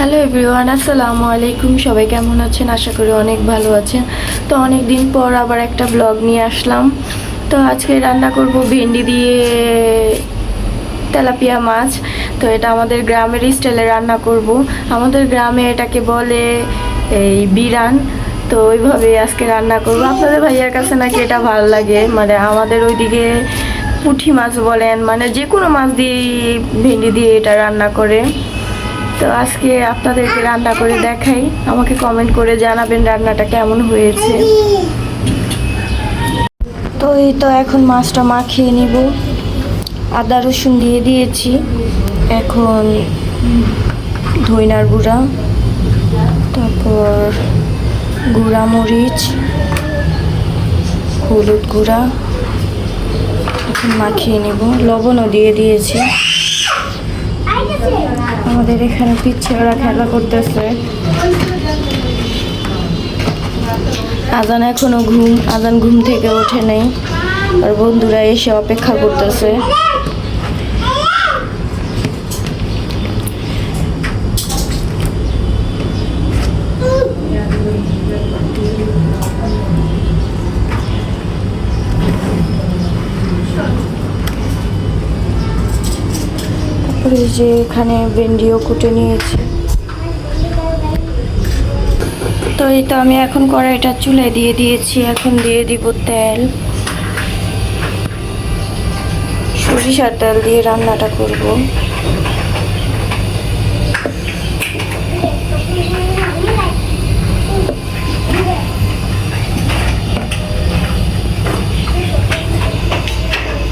Hello everyone, আসসালামু আলাইকুম। সবাই কেমন আছেন? আশা করি অনেক ভালো আছেন। তো অনেক দিন পর আবার একটা ব্লগ নিয়ে আসলাম। তো আজকে রান্না করব ভেন্ডি দিয়ে তেলাপিয়া মাছ। তো এটা আমাদের গ্রামের স্টাইলে রান্না করব। আমাদের গ্রামে এটাকে বলে এই বিরান। তো ওইভাবে আজকে রান্না করব। আপনাদের ভাইয়ার কাছে নাকি এটা ভালো লাগে, মানে আমাদের ওইদিকে পুঁটি মাছ বলেন, মানে যে কোনো মাছ দিয়েই ভেন্ডি দিয়ে এটা রান্না করে। তো আজকে আপনাদেরকে রান্না করে দেখাই, আমাকে কমেন্ট করে জানাবেন রান্নাটা কেমন হয়েছে। তো এই তো এখন মাছটা মাখিয়ে নিব। আদা রসুন দিয়ে দিয়েছি, এখন ধইনার গুঁড়া, তারপর গুঁড়া মরিচ, হলুদ গুঁড়া এখন মাখিয়ে নেব। লবণও দিয়ে দিয়েছি। আমাদের এখানে পিচ্ছে ওরা খেলা করতেছে। আজান ঘুম থেকে ওঠে নাই, আর বন্ধুরা এসে অপেক্ষা করতেছে। তারপরে যে এখানে ভেন্ডিও কুটে নিয়েছি। তো এই তো আমি এখন কড়াইটা চুলায় দিয়ে দিয়েছি। এখন দিয়ে দিব তেল। সরিষার তেল দিয়ে রান্নাটা করব।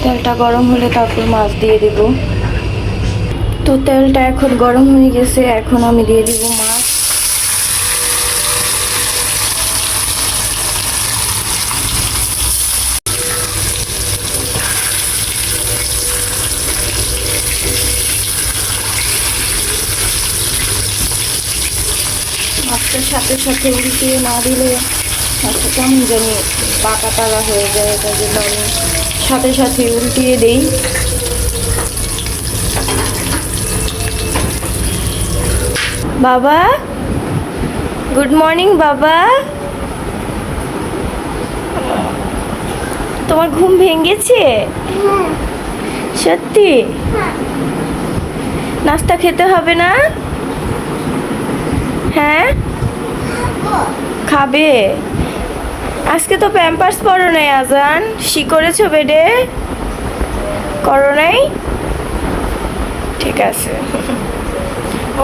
তেলটা গরম হলে তারপর মাছ দিয়ে দিব। তো তেলটা এখন গরম হয়ে গেছে, এখন আমি দিয়ে দিব মাছ। মাছটার সাথে সাথে উল্টিয়ে না দিলে মাছটা কেমন জানি পাকা তালা হয়ে যায়, তাই জন্য আমি সাথে সাথে উল্টিয়ে দিই। বাবা, গুড মর্নিং বাবা। তোমার ঘুম ভেঙেছে? সত্যি? নাস্তা খেতে হবে না? হ্যাঁ, খাবে। আজকে তো প্যাম্পার্স পরো নাই আজান, শি করেছো বেডে? করো নাই? ঠিক আছে,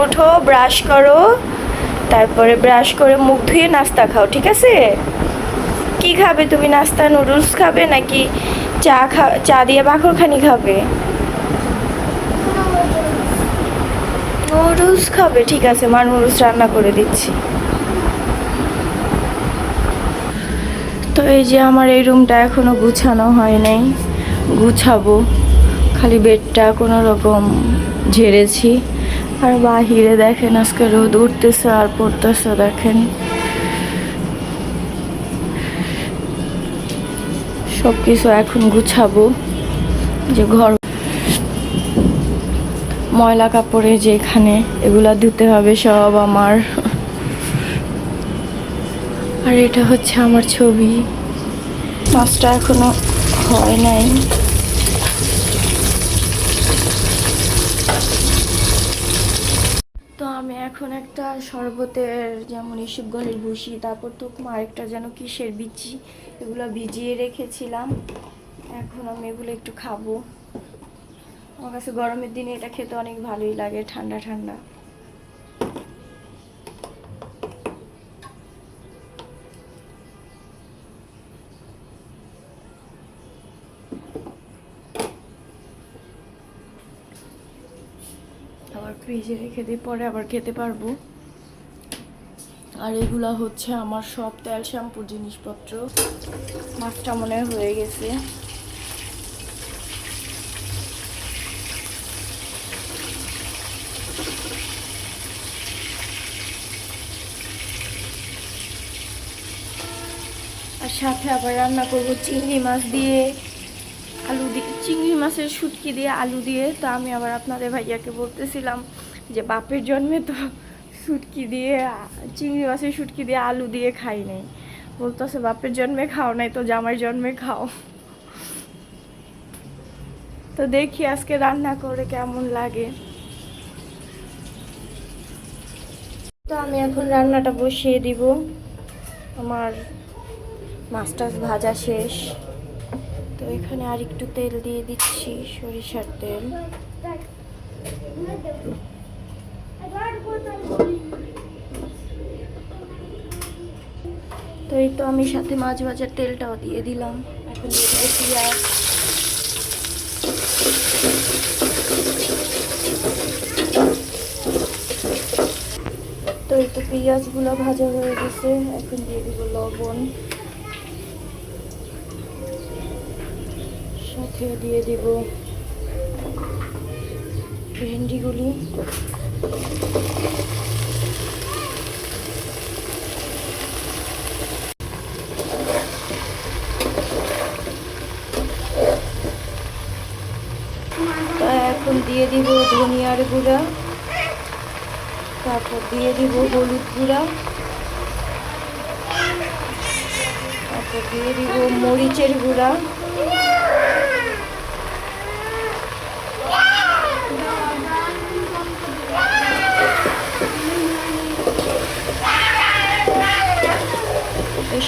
ওঠো, ব্রাশ করো, তারপরে ব্রাশ করে মুখ ধুয়ে নাস্তা খাও, ঠিক আছে? কি খাবে তুমি নাস্তা? নুডলস খাবে নাকি চা দিয়ে বাকরখানি খাবে? নুডলস খাবে, ঠিক আছে, মা নুডলস রান্না করে দিচ্ছি। তো এই যে আমার এই রুমটা এখনো গুছানো হয় নাই, গুছাবো। খালি বেডটা কোনো রকম ঝেড়েছি। আর বাহিরে দেখেন আজকে রোদ উঠতেছে আর পড়তেছে, দেখেন। সব কিছু এখন গুছাবো। যে ঘর ময়লা কাপড়ে যেখানে এগুলা ধুতে হবে সব আমার। আর এটা হচ্ছে আমার ছবি। মাছটা এখনো হয় নাই। তো আমি এখন একটা শরবতের, যেমন ইসবগলের ভুসি, তারপর তো আরেকটা যেন কিসের বিচি, এগুলো ভিজিয়ে রেখেছিলাম। এখন আমি এগুলো একটু খাবো। আমার কাছে গরমের দিনে এটা খেতে অনেক ভালোই লাগে, ঠান্ডা ঠান্ডা। আবার ফ্রিজে রেখে দিয়ে পরে আবার খেতে পারবো। আর এগুলা হচ্ছে আমার সব তেল শ্যাম্পুর জিনিসপত্র। মাছটা মনে হয়ে গেছে। আর সাথে আবার রান্না করবো চিংড়ি মাছ দিয়ে আলু দিয়ে, চিংড়ি মাছের শুটকি দিয়ে আলু দিয়ে। তো আমি আবার আপনাদের ভাইয়াকে বলতেছিলাম যে বাপের জন্মে তো শুটকি দিয়ে চিংড়ি মাছের শুটকি দিয়ে আলু দিয়ে খাই নাই, বলতেছে বাপের জন্মে খাও নাই তো জামাই জন্মে খাও। তো দেখি আজকে রান্না করে কেমন লাগে। তো আমি এখন রান্নাটা বসিয়ে দিব। আমার মাছ টাছ ভাজা শেষ। তো এখানে আর একটু তেল দিয়ে দিচ্ছি, সরিষার তেল। তো এই তো আমি সাথে মাছ ভাজার তেলটাও দিয়ে দিলাম। এখন দিয়ে দেবো পেঁয়াজ। তো এই তো পেঁয়াজগুলো ভাজা হয়ে গেছে, এখন দিয়ে দিব লবণ, সাথে দিয়ে দিব ভেন্ডিগুলি। এখন দিয়ে দিব ধনিয়ার গুঁড়া, তারপর দিয়ে দিব হলুদ গুঁড়া, তারপর দিয়ে দিব মরিচের গুঁড়া,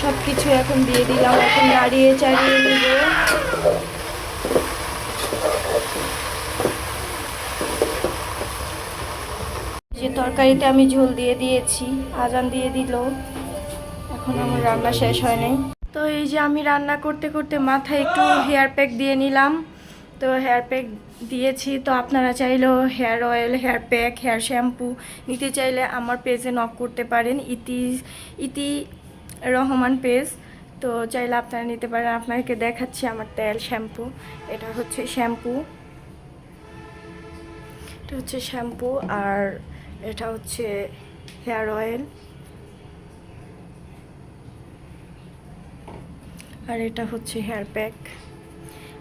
সব কিছু এখন দিয়ে দিলাম। এখন নাড়িয়ে চাড়িয়ে দিব। যে তরকারিতে আমি ঝোল দিয়ে দিয়েছি, আজান দিয়ে দিল, এখন আমার রান্না শেষ হয় নাই। তো এই যে আমি রান্না করতে করতে মাথায় একটু হেয়ার প্যাক দিয়ে নিলাম। তো হেয়ার প্যাক দিয়েছি। তো আপনারা চাইলেও hair oil, hair pack, hair shampoo নিতে চাইলে আমার পেজে নক করতে পারেন, ইতি রহমান পেজ। তো চাইলে আপনারা নিতে পারেন। আপনাকে দেখাচ্ছি আমার তেল শ্যাম্পু। এটা হচ্ছে শ্যাম্পু, আর এটা হচ্ছে হেয়ার অয়েল, আর এটা হচ্ছে হেয়ার প্যাক।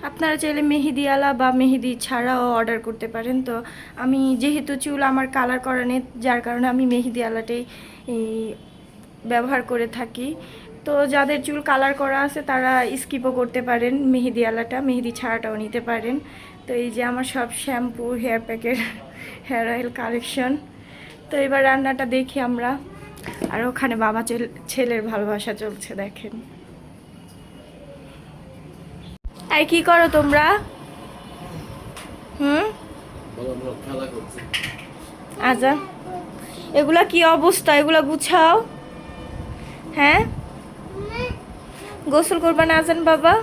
আপনারা চাইলে মেহেদিওয়ালা বা মেহেদি ছাড়াও অর্ডার করতে পারেন। তো আমি যেহেতু চুল আমার কালার করা নেই, যার কারণে আমি মেহেদিওয়ালাটাই ব্যবহার করে থাকি। তো যাদের চুল কালার করা আছে তারা স্কিপও করতে পারেন, মেহেদিওয়ালাটা, মেহেদি ছাড়াটাও নিতে পারেন। তো এই যে আমার সব শ্যাম্পু, হেয়ার প্যাকের, হেয়ার অয়েল কালেকশন। তো এবার রান্নাটা দেখি আমরা। আর ওখানে বাবা ছেলের ভালোবাসা চলছে, দেখেন। এই কি করো তোমরা? আচ্ছা, এগুলা কি অবস্থা? এগুলা গুছাও। হ্যাঁ, গোসল করবা না আজান বাবা?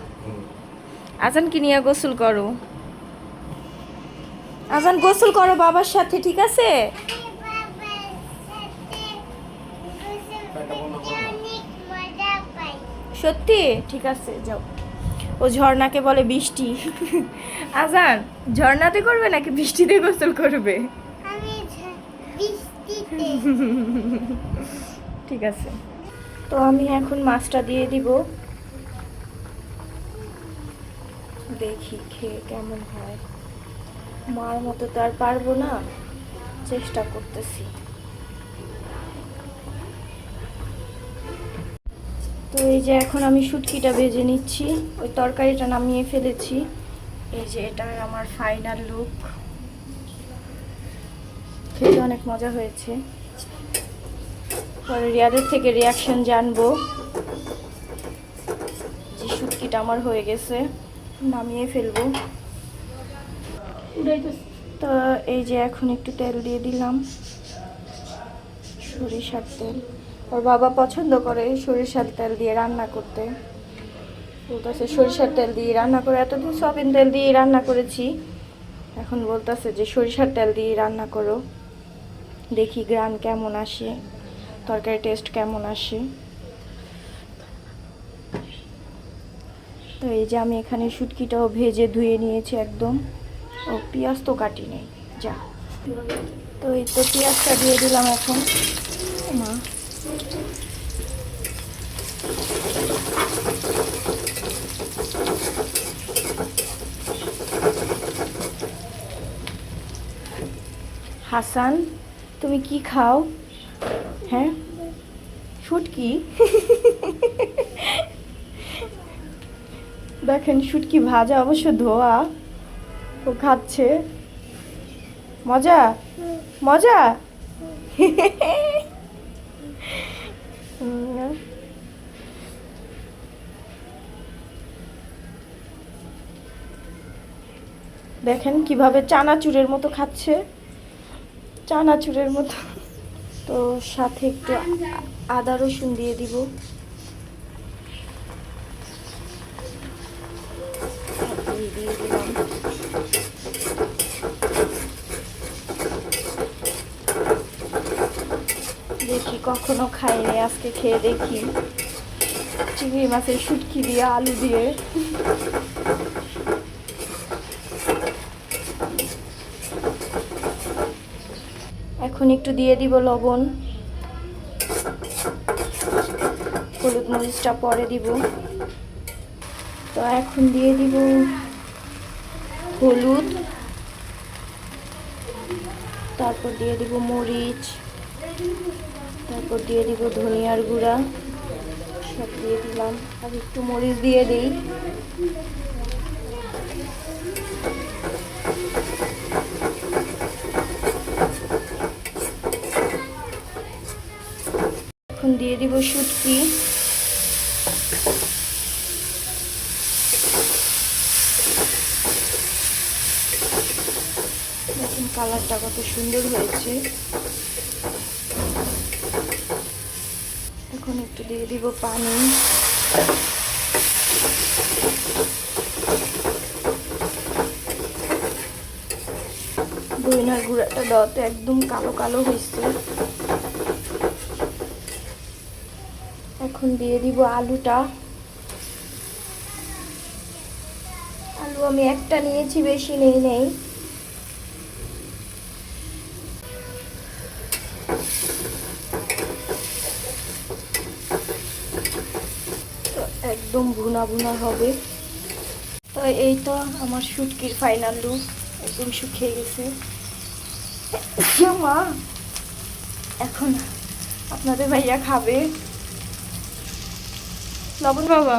আজান কি নিয়ে গোসল করো? আজান গোসল করো বাবার সাথে, ঠিক আছে? সত্যি? ঠিক আছে, যাও। ও ঝর্ণাকে বলে বৃষ্টি। আজান ঝর্ণাতে করবে নাকি বৃষ্টিতে গোসল করবে? ঠিক আছে। তো আমি এখন মাছটা দিয়ে দিব, দেখি খেয়ে কেমন হয়। মার মতো তো আর পারবো না, চেষ্টা করতেছি। তো এই যে এখন আমি শুটকিটা ভেজে নিচ্ছি, ওই তরকারিটা নামিয়ে ফেলেছি। এই যে এটা আমার ফাইনাল লুক। খেতে অনেক মজা হয়েছে। পরে রিয়াদের থেকে রিয়াকশন জানবো যে শুটকিটা আমার হয়ে গেছে। নামিয়ে ফেলবো। তো এই যে এখন একটু তেল দিয়ে দিলাম, সরিষার তেল। ওর বাবা পছন্দ করে সরিষার তেল দিয়ে রান্না করতে, বলতেছে সরিষার তেল দিয়ে রান্না করে। এতদিন সয়াবিন তেল দিয়ে রান্না করেছি, এখন বলতেছে যে সরিষার তেল দিয়ে রান্না করো, দেখি গ্রান কেমন আসে, তরকারি টেস্ট কেমন আসে। তো এই যে আমি এখানে শুটকিটাও ভেজে ধুয়ে নিয়েছি একদম। ও পেঁয়াজ তো কাটি নেই, যা। তো এই তো পেঁয়াজটা দিয়ে দিলাম এখন। মা হাসান, তুমি কি খাও? হ্যাঁ শুটকি দেখেন শুটকি ভাজা অবশ্য ধোয়া ও খাচ্ছে মজা মজা দেখেন কিভাবে চানাচুরের মতো খাচ্ছে চানাচুরের মতো তো সাথে একটু আদা রসুন দিয়ে দিব দিয়ে দিলাম দেখি কখনো খাইনি আজকে খেয়ে দেখি চিংড়ি মাছের শুটকি দিয়ে আলু দিয়ে এখন একটু দিয়ে দিব লবণ হলুদ মরিচটা পরে দিব তো এখন দিয়ে দিব হলুদ তারপর দিয়ে দিব মরিচ তারপর দিয়ে দিব ধনিয়ার গুঁড়া সব দিয়ে দিলাম আর একটু মরিচ দিয়ে দিই এখন দিয়ে দিব শুটকি দেখুন কালারটা কত সুন্দর হয়েছে এখন একটু দিয়ে দিব পানি ধনিয়ার গুঁড়াটা দাওতে একদম কালো কালো হয়েছে এখন দিয়ে দিব আলুটা আলু আমি একটা নিয়েছি বেশি নেই তো একদম ভুনা ভুনা হবে তো এই তো আমার শুটকির ফাইনাল লুক একদম শুকিয়ে গেছে মা এখন আপনাদের ভাইয়া খাবে লবণ বাবা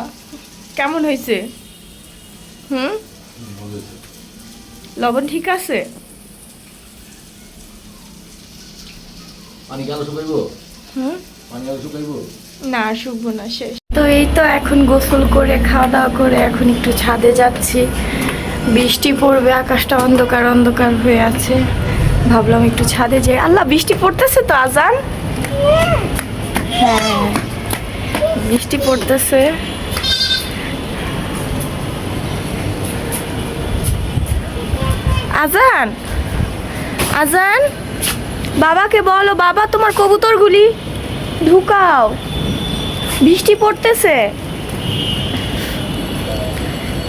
কেমন হয়েছে লবণ ঠিক আছে না শুকবো না শেষ তো এই তো এখন গোসল করে খাওয়া দাওয়া করে এখন একটু ছাদে যাচ্ছি বৃষ্টি পড়বে আকাশটা অন্ধকার অন্ধকার হয়ে আছে ভাবলাম একটু ছাদে যাই আল্লাহ বৃষ্টি পড়তেছে তো আজান হ্যাঁ বৃষ্টি পড়তেছে আজান আজান বাবাকে বলো বাবা তোমার কবুতরগুলি ঢুকাও বৃষ্টি পড়তেছে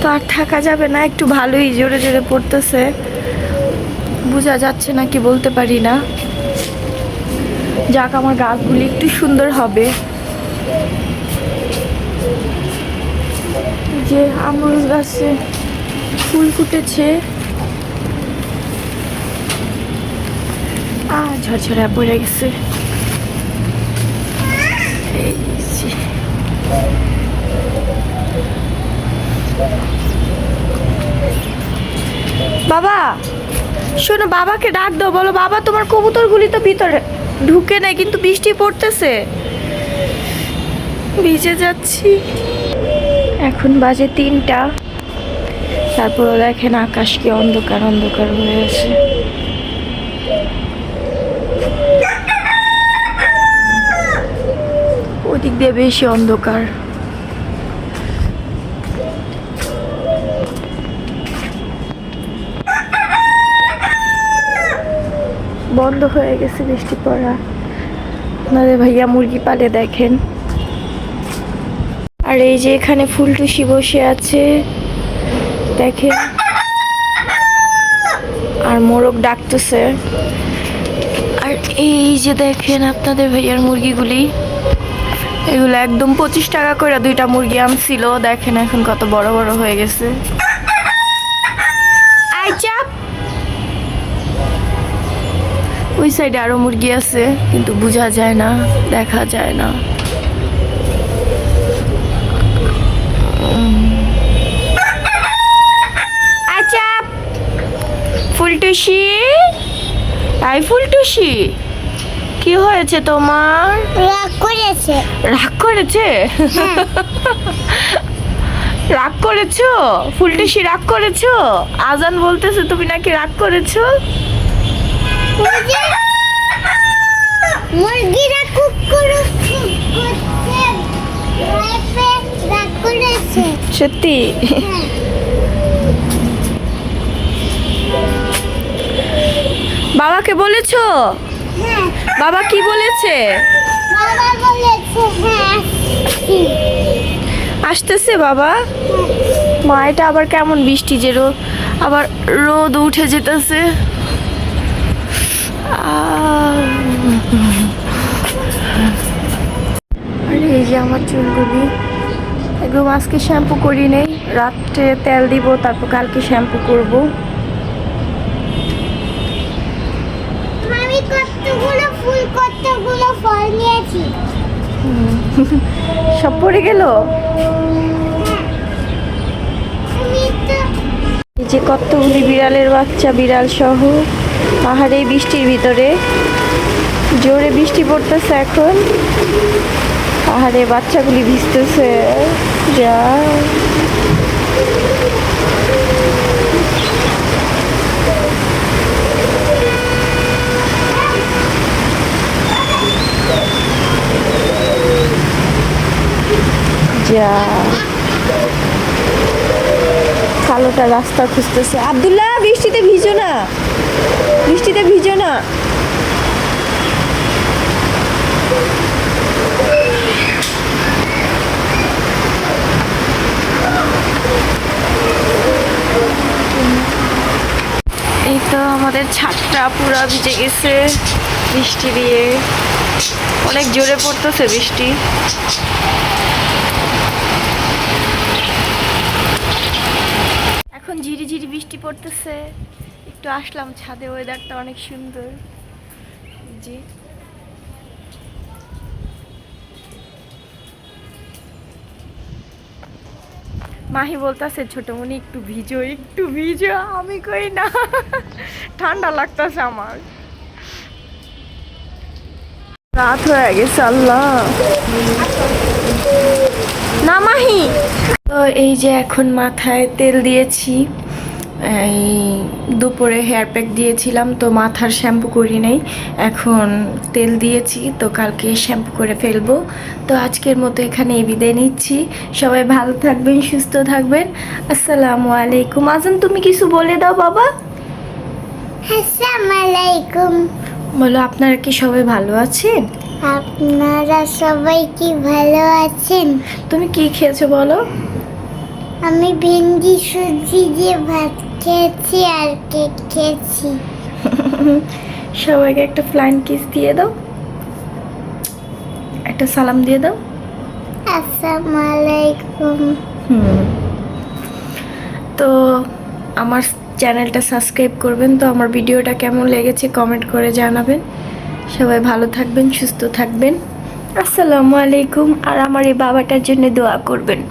তো আর থাকা যাবে না একটু ভালোই জোরে জোরে পড়তেছে বোঝা যাচ্ছে না কি বলতে পারি না যাক আমার গাছগুলি একটু সুন্দর হবে যে আমরুল গাছে ফুল ফুটেছে ঝরঝরা পড়ে গেছে বাবা শোনো বাবাকে ডাক দাও বলো বাবা তোমার কবুতরগুলি তো ভিতরে ঢুকে নাই কিন্তু বৃষ্টি পড়তেছে ভিজে যাচ্ছি এখন বাজে 3টা তারপর দেখেন আকাশ কি অন্ধকার অন্ধকার হয়ে আছে ওদিক দিয়ে বেশি অন্ধকার বন্ধ হয়ে গেছে বৃষ্টি পড়া আপনাদের ভাইয়া মুরগি পালে দেখেন আর এই যে এখানে ফুলটুসি বসে আছে দেখেন আর মোরগ ডাকতেছে আর এই যে দেখেন আপনাদের ভাইয়ার মুরগিগুলি এগুলো একদম 25 টাকা করে 2টা মুরগি আনছিল দেখেন এখন কত বড় বড় হয়ে গেছে ওই সাইডে আরো মুরগি আছে কিন্তু বোঝা যায় না, দেখা যায় না। আচ্ছা ফুলটুসি, আই ফুলটুসি, কি হয়েছে তোমার? রাগ করেছে। রাগ করেছে? রাগ করেছো? ফুলটুসি রাগ করেছো? আজান বলতেছে তুমি নাকি রাগ করেছো? মুরগিরা কুকুর রাগ করেছে। সত্যি? বাবাকে বলেছো? হ্যাঁ, বাবা কি বলেছে? বাবা বলেছে হ্যাঁ আসতেছে বাবা? মা এটা আবার কেমন বৃষ্টি, যে আবার রোদ উঠে যেতেছে। আরে এই যে আমার চুলগুলি একদম আজকে শ্যাম্পু করি নেই, রাত্রে তেল দিব, তারপর কালকে শ্যাম্পু করব। আমি কতগুলো ফুল কতগুলো ফল নিয়েছি। সব পড়ে গেল। আমি তো এই যে কতগুলি বিড়ালের বাচ্চা, বিড়াল সহ পাহাড়ে বৃষ্টির ভিতরে, জোরে বৃষ্টি পড়তেছে এখন, পাহাড়ে বাচ্চাগুলি ভিজতেছে। যা যা কালোটা রাস্তা খুঁজতেছে। আব্দুল্লাহ বৃষ্টিতে ভিজো না, বৃষ্টিতে ভিজো না। এই তো আমাদের ছাদটা পুরো ভিজে গেছে বৃষ্টি দিয়ে, অনেক জোরে পড়তেছে বৃষ্টি। এখন ঝিরি ঝিরি বৃষ্টি পড়তেছে, একটু আসলাম ছাদে, ওয়েদারটা অনেক সুন্দর। জি মাহি বলতেছে ছোটমণি একটু ভিজো, একটু ভিজো। আমি কই না, ঠান্ডা লাগতেছে আমার, রাত হয়ে গেছে। আল্লাহ না মাহি। তো এই যে এখন মাথায় তেল দিয়েছি, এই দুপুরে হেয়ার প্যাক দিয়েছিলাম, তো মাথার শ্যাম্পু করি নাই, এখন তেল দিয়েছি, তো কালকে শ্যাম্পু করে ফেলবো। তো আজকের মতো এখানে বিদায় নিচ্ছি। সবাই ভালো থাকবেন, সুস্থ থাকবেন। আসসালামু আলাইকুম। আজান তুমি কিছু বলে দাও বাবা। আসসালামু আলাইকুম। বলো আপনারা কি সবাই ভালো আছেন? আপনারা সবাই কি ভালো আছেন? তুমি কি খেয়েছো বলো? আমি ভেন্ডি সুজি দিয়ে ভাত খেয়েছি আর কেক খেয়েছি। সবাইকে একটা ফ্লাইং কিস দিয়ে দাও, একটা সালাম দিয়ে দাও। আসসালামু আলাইকুম। তো আমার চ্যানেলটা সাবস্ক্রাইব করবেন। তো আমার ভিডিওটা কেমন লেগেছে কমেন্ট করে জানাবেন। সবাই ভালো থাকবেন, সুস্থ থাকবেন। আসসালামু আলাইকুম। আর আমার এই বাবাটার জন্য দোয়া করবেন।